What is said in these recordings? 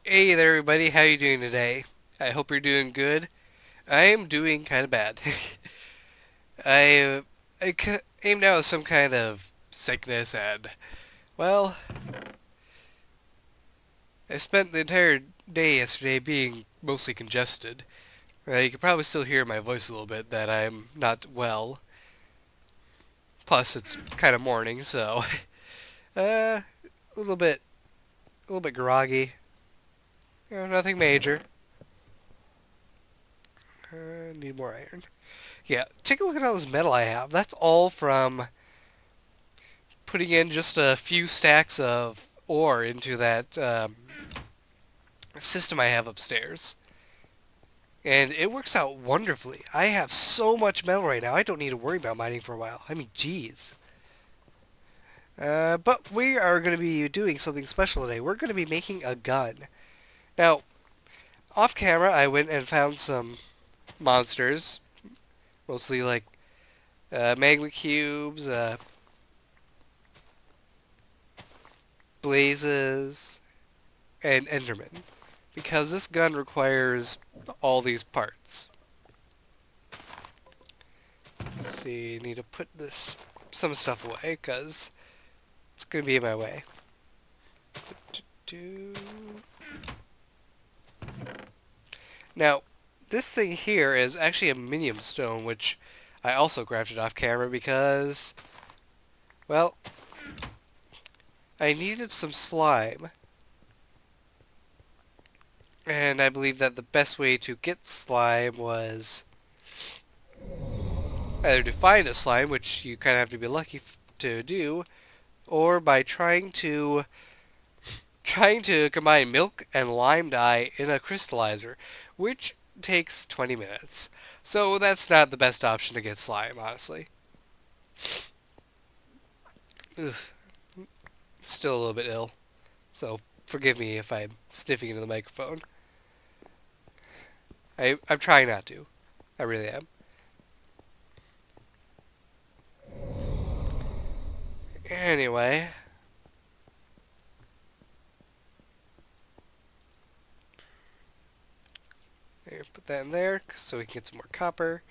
Hey there, everybody. How you doing today? I hope you're doing good. I am doing kind of bad. I aimed out with some kind of sickness, and well, I spent the entire day yesterday being mostly congested. You can probably still hear my voice a little bit that I'm not well. Plus, it's kind of morning, so a little bit, a little bit groggy. Nothing major. Need more iron. Yeah, take a look at all this metal I have. That's all from putting in just a few stacks of ore into that system I have upstairs. And it works out wonderfully. I have so much metal right now, I don't need to worry about mining for a while. I mean, geez. But we are going to be doing something special today. We're going to be making a gun. Now, off camera, I went and found some monsters, mostly like magma cubes, blazes, and endermen. Because this gun requires all these parts. Let's see, need to put some stuff away because it's going to be in my way. Now, this thing here is actually a minium stone, which I also crafted off camera because, well, I needed some slime. And I believe that the best way to get slime was either to find a slime, which you kind of have to be lucky to do, or by trying to combine milk and lime dye in a crystallizer, which takes 20 minutes. So that's not the best option to get slime, honestly. Ugh, still a little bit ill, so forgive me if I'm sniffing into the microphone. I'm trying not to. I really am. Anyway, put that in there so we can get some more copper.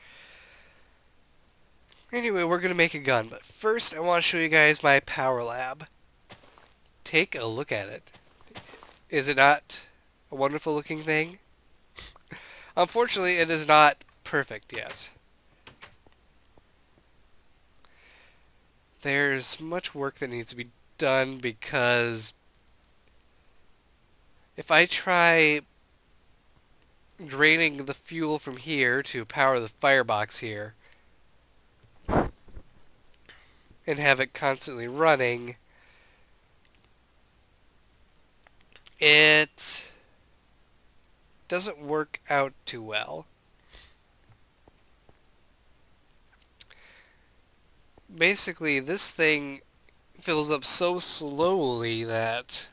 Anyway, we're going to make a gun, but first I want to show you guys my power lab. Take a look at it. Is it not a wonderful looking thing? Unfortunately, it is not perfect yet. There's much work that needs to be done because if I try draining the fuel from here to power the firebox here and have it constantly running, it doesn't work out too well. Basically, this thing fills up so slowly that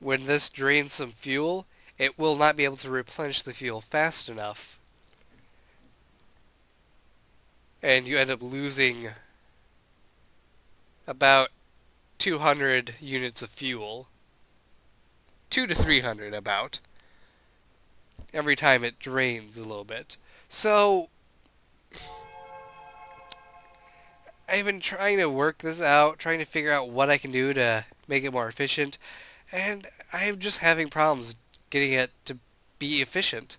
when this drains some fuel, it will not be able to replenish the fuel fast enough. And you end up losing about 200 units of fuel. 2 to 300 about. Every time it drains a little bit. So, I've been trying to work this out, trying to figure out what I can do to make it more efficient, and I'm just having problems getting it to be efficient.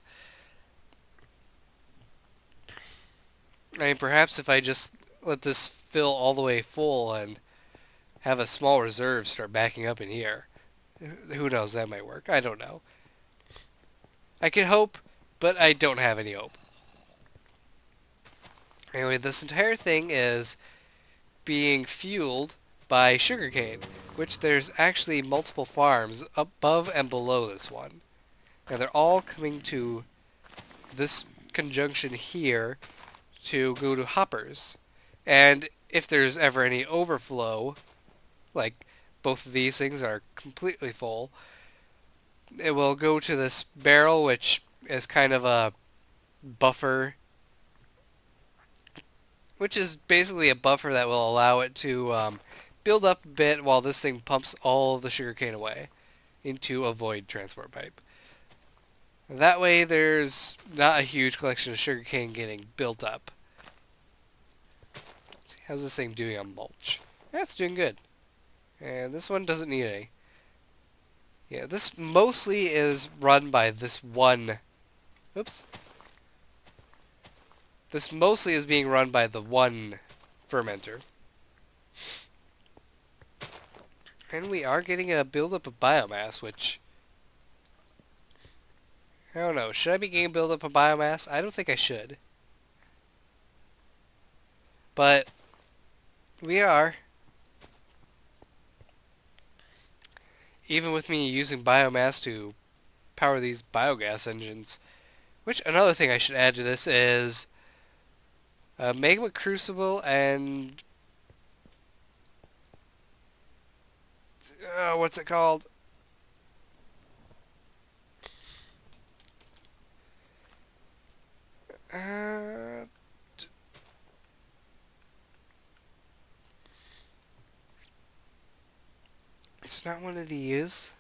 I mean, perhaps if I just let this fill all the way full and have a small reserve start backing up in here, who knows, that might work. I don't know. I can hope, but I don't have any hope. Anyway, this entire thing is being fueled by sugarcane, which there's actually multiple farms above and below this one. And they're all coming to this conjunction here to go to hoppers. And if there's ever any overflow, like both of these things are completely full, it will go to this barrel, which is kind of a buffer, which is basically a buffer that will allow it to build up a bit while this thing pumps all the sugarcane away into a void transport pipe. That way there's not a huge collection of sugarcane getting built up. How's this thing doing on mulch? That's doing good. And this one doesn't need any. Yeah, this mostly is run by this one... Oops. This mostly is being run by the one fermenter. And we are getting a buildup of biomass, which... I don't know. Should I be getting buildup of biomass? I don't think I should. But we are. Even with me using biomass to power these biogas engines. Which, another thing I should add to this is Magma Crucible and... what's it called? It's not one of these.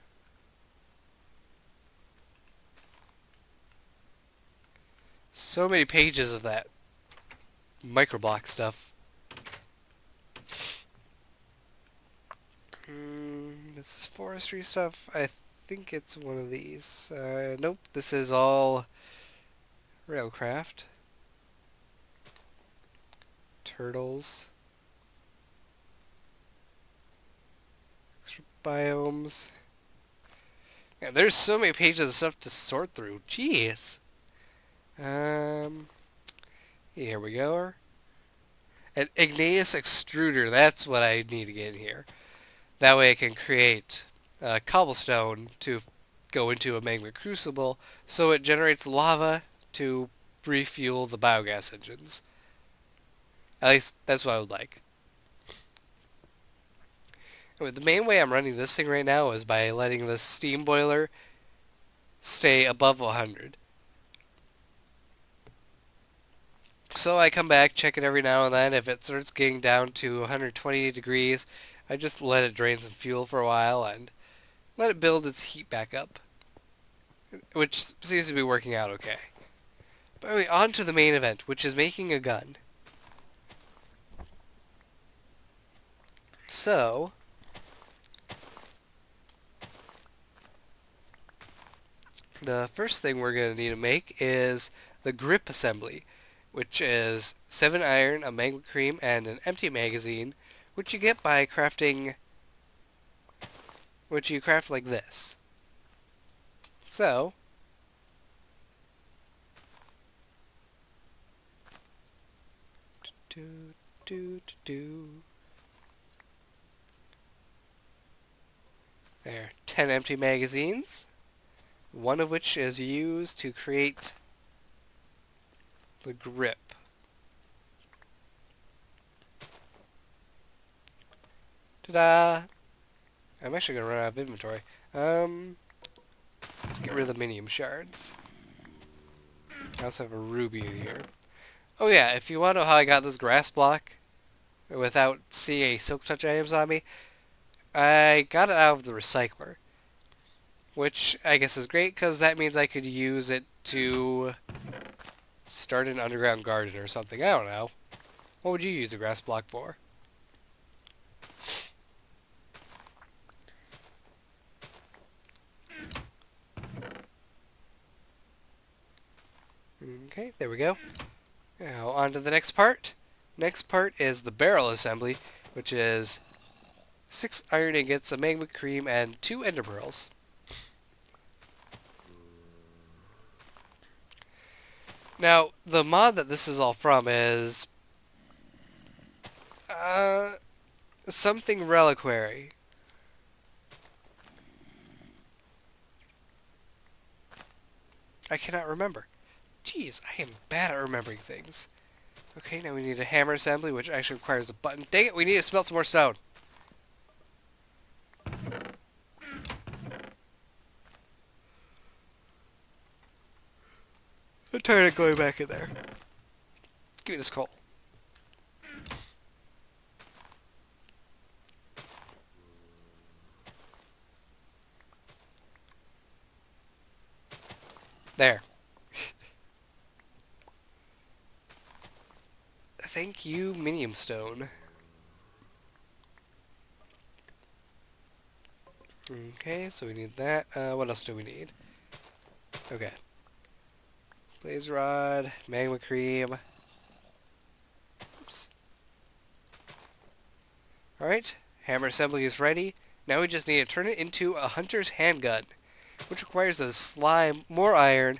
So many pages of that microblock stuff. This is forestry stuff. I think it's one of these. Nope, this is all railcraft. Turtles. Extra biomes. Yeah, there's so many pages of stuff to sort through. Jeez. Here we go. An igneous extruder. That's what I need to get in here. That way I can create cobblestone to go into a magma crucible so it generates lava to refuel the biogas engines. At least that's what I would like. Anyway, the main way I'm running this thing right now is by letting the steam boiler stay above 100. So I come back, check it every now and then. If it starts getting down to 120 degrees, I just let it drain some fuel for a while and let it build its heat back up, which seems to be working out okay. But anyway, on to the main event, which is making a gun. So, the first thing we're going to need to make is the grip assembly, which is 7 iron, a magma cream, and an empty magazine, which you get by crafting, which you craft like this. So, there, 10 empty magazines, one of which is used to create the grip. Ta-da! I'm actually going to run out of inventory. Let's get rid of the minium shards. I also have a ruby in here. Oh yeah, if you want to know how I got this grass block without seeing any silk touch items on me, I got it out of the recycler. Which I guess is great because that means I could use it to start an underground garden or something. I don't know. What would you use a grass block for? Okay, there we go. Now on to the next part. Next part is the barrel assembly, which is 6 iron ingots, a magma cream, and 2 ender pearls. Now, the mod that this is all from is something reliquary. I cannot remember. Jeez, I am bad at remembering things. Okay, now we need a hammer assembly, which actually requires a button. Dang it, we need to smelt some more stone. I'm tired of going back in there. Give me this coal. There. Thank you, Minium Stone. Okay, so we need that. What else do we need? Okay. Blaze Rod, Magma Cream. Oops. Alright, hammer assembly is ready. Now we just need to turn it into a hunter's handgun, which requires a slime, more iron.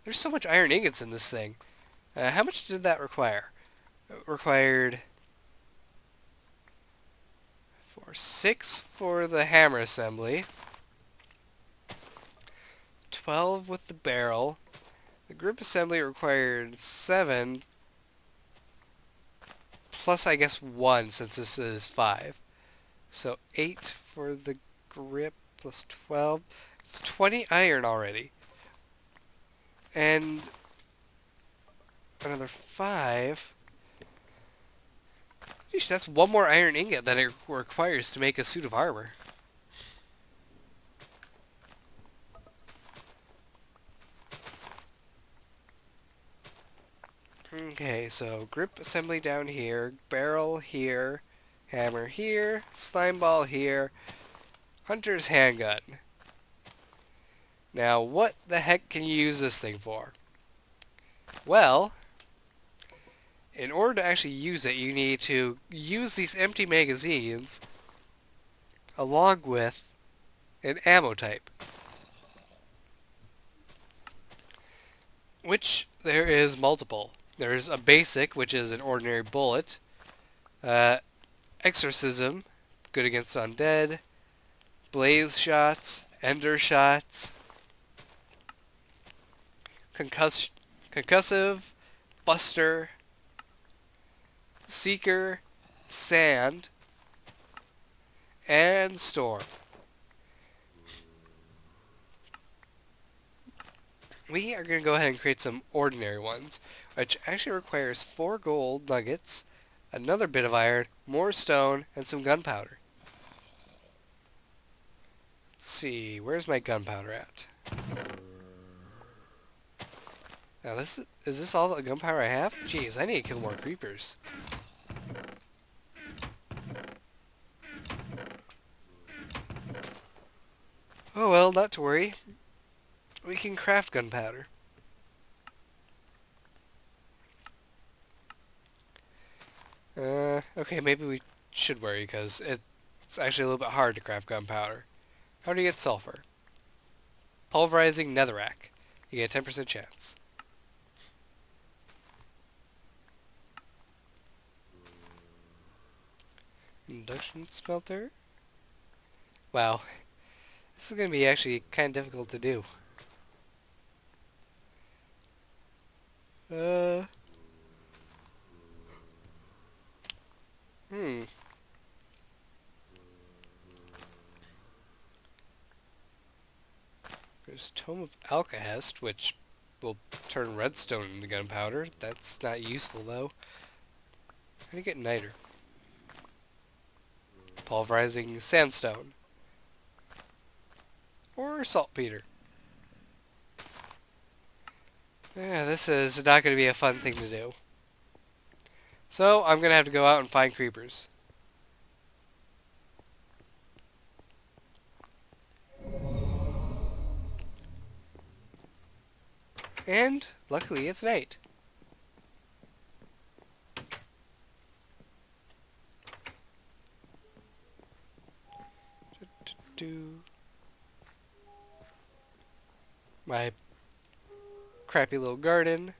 There's so much iron ingots in this thing. How much did that require? It required 6 for the hammer assembly, 12 with the barrel. The grip assembly required 7, plus I guess 1 since this is 5. So 8 for the grip plus 12. It's 20 iron already. And another 5. Yeesh, that's one more iron ingot than it requires to make a suit of armor. Okay, so grip assembly down here, barrel here, hammer here, slime ball here, hunter's handgun. Now, what the heck can you use this thing for? Well, in order to actually use it, you need to use these empty magazines along with an ammo type, which there is multiple. There's a basic, which is an ordinary bullet, exorcism, good against undead, blaze shots, ender shots, concussive, buster, seeker, sand, and storm. We are going to go ahead and create some ordinary ones, which actually requires 4 gold nuggets, another bit of iron, more stone, and some gunpowder. Let's see, where's my gunpowder at? Now is this all the gunpowder I have? Jeez, I need to kill more creepers. Oh well, not to worry. We can craft gunpowder. Okay, maybe we should worry, because it's actually a little bit hard to craft gunpowder. How do you get sulfur? Pulverizing netherrack. You get a 10% chance. Induction smelter? Wow. This is going to be actually kind of difficult to do. There's Tome of Alkahest, which will turn redstone into gunpowder. That's not useful, though. How do you get niter? Pulverizing sandstone. Or saltpeter. Yeah, this is not going to be a fun thing to do. So, I'm going to have to go out and find creepers. And, luckily, it's night. My crappy little garden.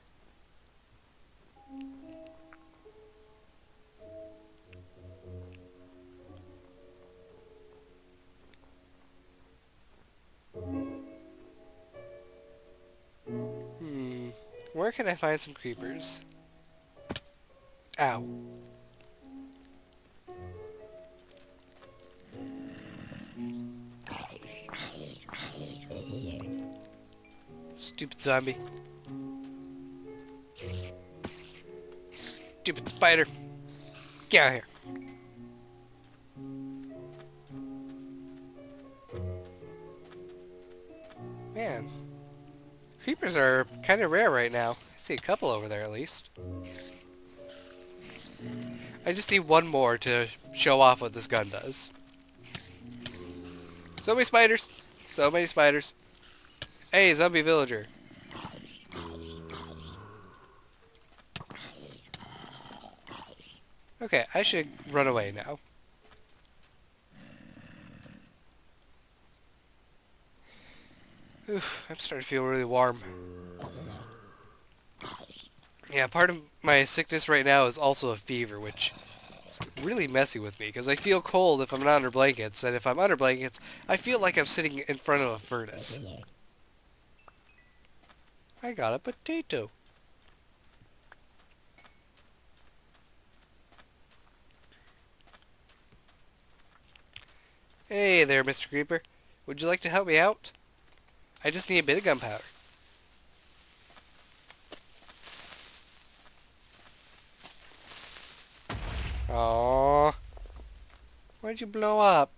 Where can I find some creepers? Ow. Stupid zombie. Stupid spider. Get out of here. Man. Creepers are kind of rare right now. I see a couple over there at least. I just need one more to show off what this gun does. So many spiders! So many spiders. Hey, zombie villager. Okay, I should run away now. Oof, I'm starting to feel really warm. Yeah, part of my sickness right now is also a fever, which is really messy with me, because I feel cold if I'm not under blankets, and if I'm under blankets, I feel like I'm sitting in front of a furnace. I got a potato. Hey there, Mr. Creeper. Would you like to help me out? I just need a bit of gunpowder. Aww. Why'd you blow up?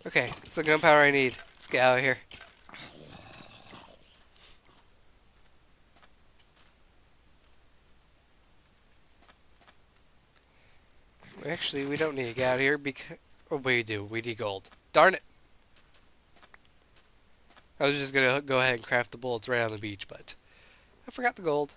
Okay, it's the gunpowder I need. Let's get out of here. Actually, we don't need to get out of here because... Oh, we do. We need gold. Darn it! I was just gonna go ahead and craft the bullets right on the beach, but I forgot the gold.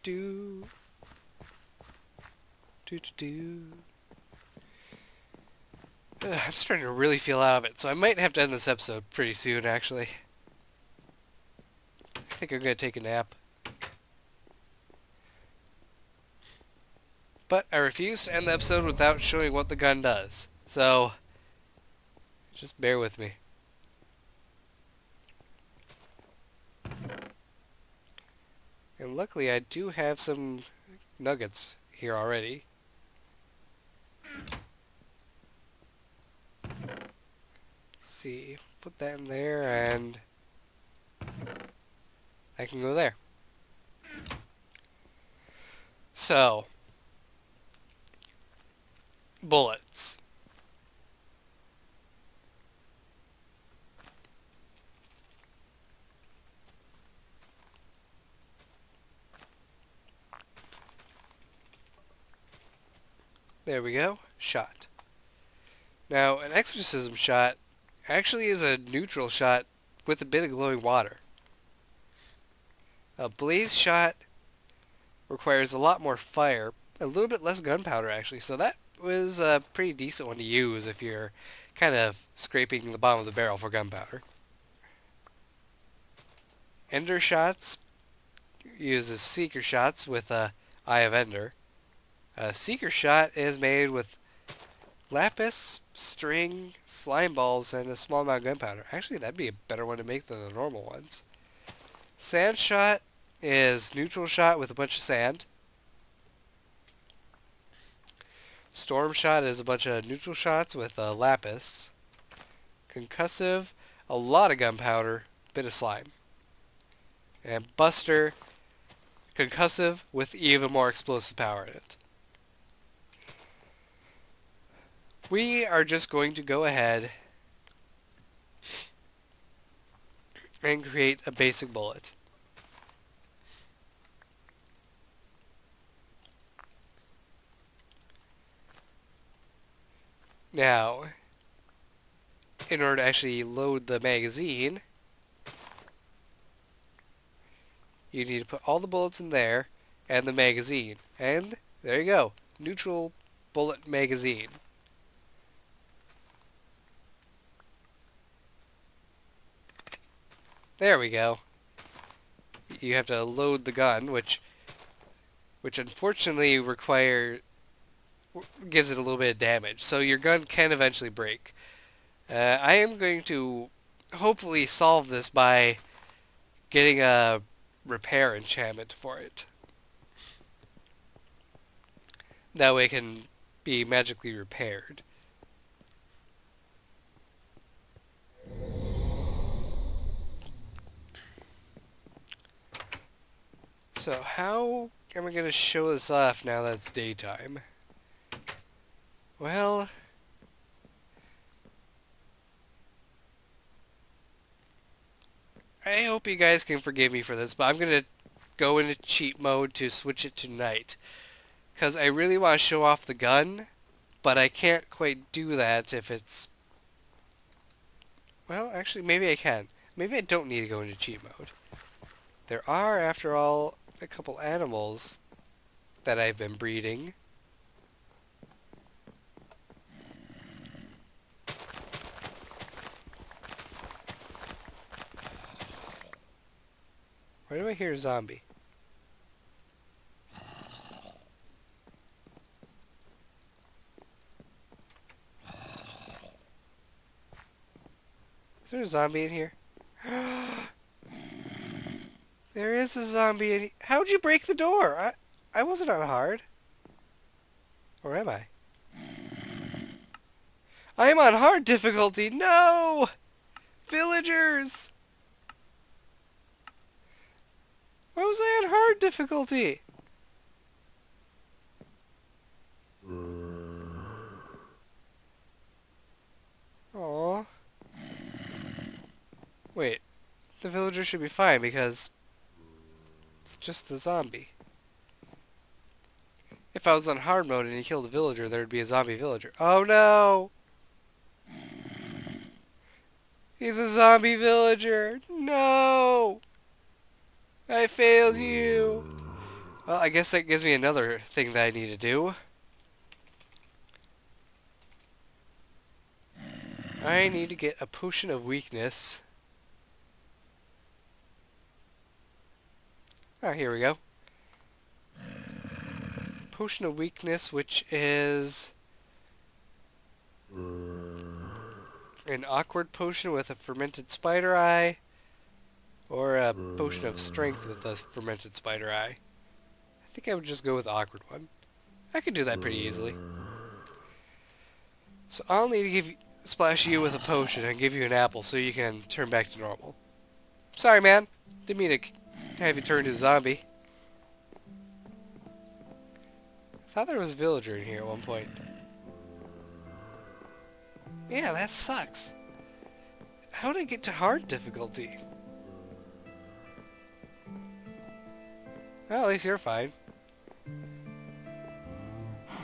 Do do do do. I'm starting to really feel out of it, so I might have to end this episode pretty soon, actually. I think I'm gonna take a nap. But I refuse to end the episode without showing what the gun does. So, just bear with me. And luckily I do have some nuggets here already. Let's see, put that in there and I can go there. So, bullets. There we go. Shot. Now, an exorcism shot actually is a neutral shot with a bit of glowing water. A blaze shot requires a lot more fire, a little bit less gunpowder actually, so that was a pretty decent one to use if you're kind of scraping the bottom of the barrel for gunpowder. Ender shots uses seeker shots with a Eye of Ender. A seeker shot is made with lapis, string, slime balls, and a small amount of gunpowder. Actually, that'd be a better one to make than the normal ones. Sand shot is neutral shot with a bunch of sand. Storm shot is a bunch of neutral shots with lapis. Concussive, a lot of gunpowder, bit of slime. And Buster, concussive with even more explosive power in it. We are just going to go ahead and create a basic bullet. Now, in order to actually load the magazine, you need to put all the bullets in there and the magazine. And there you go. Neutral bullet magazine. There we go. You have to load the gun, which unfortunately gives it a little bit of damage. So your gun can eventually break. I am going to hopefully solve this by getting a repair enchantment for it. That way it can be magically repaired. So how am I going to show this off now that it's daytime? Well, I hope you guys can forgive me for this, but I'm going to go into cheat mode to switch it to night. Because I really want to show off the gun, but I can't quite do that if it's... Well, actually, maybe I can. Maybe I don't need to go into cheat mode. There are, after all, a couple animals that I've been breeding. Why do I hear a zombie? Is there a zombie in here? There is a zombie in here. How'd you break the door? I wasn't on hard. Or am I? I am on hard difficulty. No! Villagers! Why was I on hard difficulty? Aww. Wait. The villager should be fine because it's just the zombie. If I was on hard mode and he killed a villager, there would be a zombie villager. Oh no! He's a zombie villager! No! I failed you! Well, I guess that gives me another thing that I need to do. I need to get a potion of weakness. Ah, here we go. Potion of weakness, which is an awkward potion with a fermented spider eye, or a potion of strength with a fermented spider eye. I think I would just go with the awkward one. I could do that pretty easily. So I'll need to splash you with a potion and give you an apple so you can turn back to normal. Sorry, man. Didn't mean to have you turn into a zombie. I thought there was a villager in here at one point. Yeah, that sucks. How did I get to hard difficulty? Well, at least you're fine.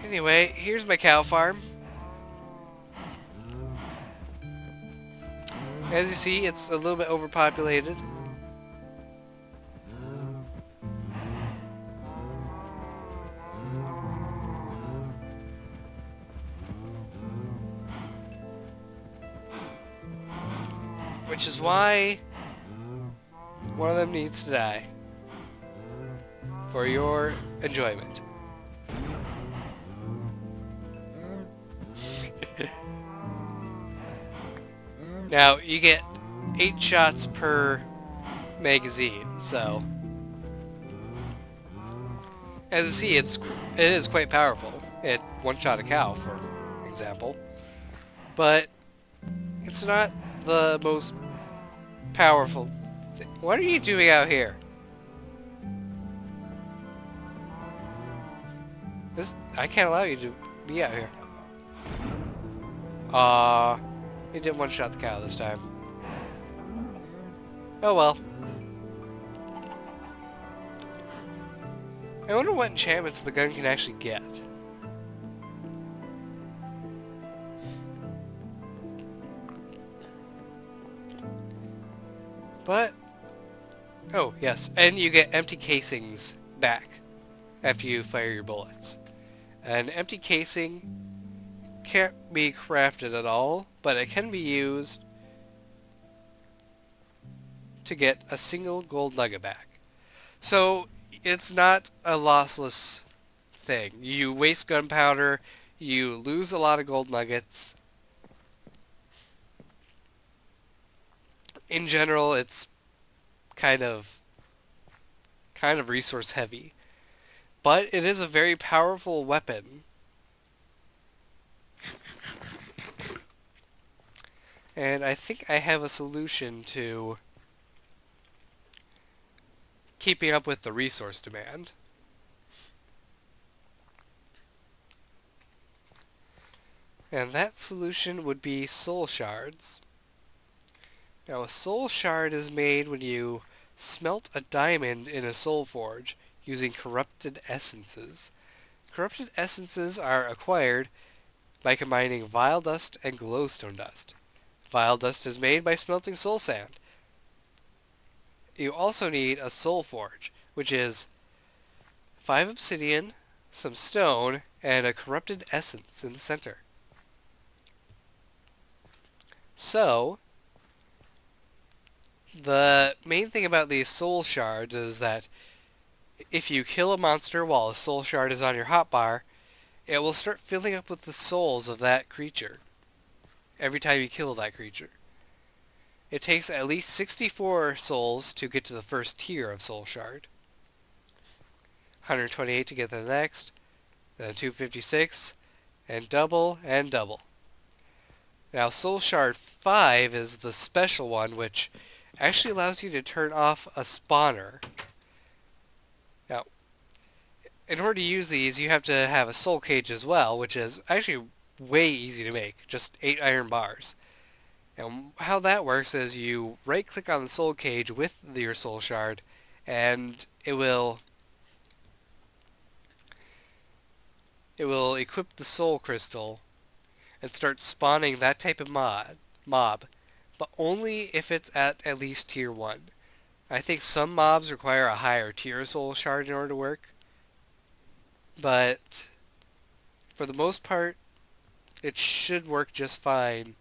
Anyway, here's my cow farm. As you see, it's a little bit overpopulated. Which is why one of them needs to die. For your enjoyment. Now, you get 8 shots per magazine, so... As you see, it is quite powerful. It one-shot a cow, for example. But it's not the most powerful thing. What are you doing out here? I can't allow you to be out here. He didn't one-shot the cow this time. Oh well. I wonder what enchantments the gun can actually get. But... oh, yes. And you get empty casings back after you fire your bullets. An empty casing can't be crafted at all, but it can be used to get a single gold nugget back. So it's not a lossless thing. You waste gunpowder, you lose a lot of gold nuggets. In general, it's kind of resource heavy. But it is a very powerful weapon. And I think I have a solution to keeping up with the resource demand. And that solution would be soul shards. Now, a soul shard is made when you smelt a diamond in a soul forge using corrupted essences. Corrupted essences are acquired by combining vile dust and glowstone dust. Vile dust is made by smelting soul sand. You also need a soul forge, which is 5 obsidian, some stone, and a corrupted essence in the center. So, the main thing about these soul shards is that if you kill a monster while a soul shard is on your hotbar, it will start filling up with the souls of that creature every time you kill that creature. It takes at least 64 souls to get to the first tier of soul shard, 128 to get to the next, then 256, and double and double. Now, Soul Shard 5 is the special one, which actually allows you to turn off a spawner. Now, in order to use these, you have to have a soul cage as well, which is actually way easy to make, just 8 iron bars. And how that works is you right-click on the soul cage with your soul shard, and it will equip the soul crystal and start spawning that type of mob, but only if it's at least tier 1. I think some mobs require a higher tier soul shard in order to work, but for the most part, it should work just fine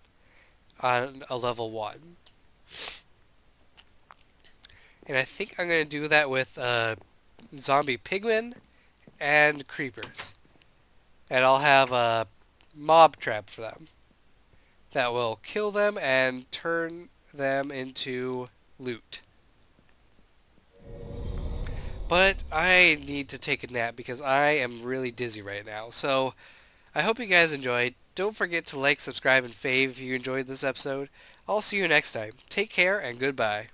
on a level 1. And I think I'm going to do that with zombie pigmen and creepers. And I'll have a mob trap for them that will kill them and turn them into loot. But I need to take a nap because I am really dizzy right now. So I hope you guys enjoyed. Don't forget to like, subscribe, and fave if you enjoyed this episode. I'll see you next time. Take care and goodbye.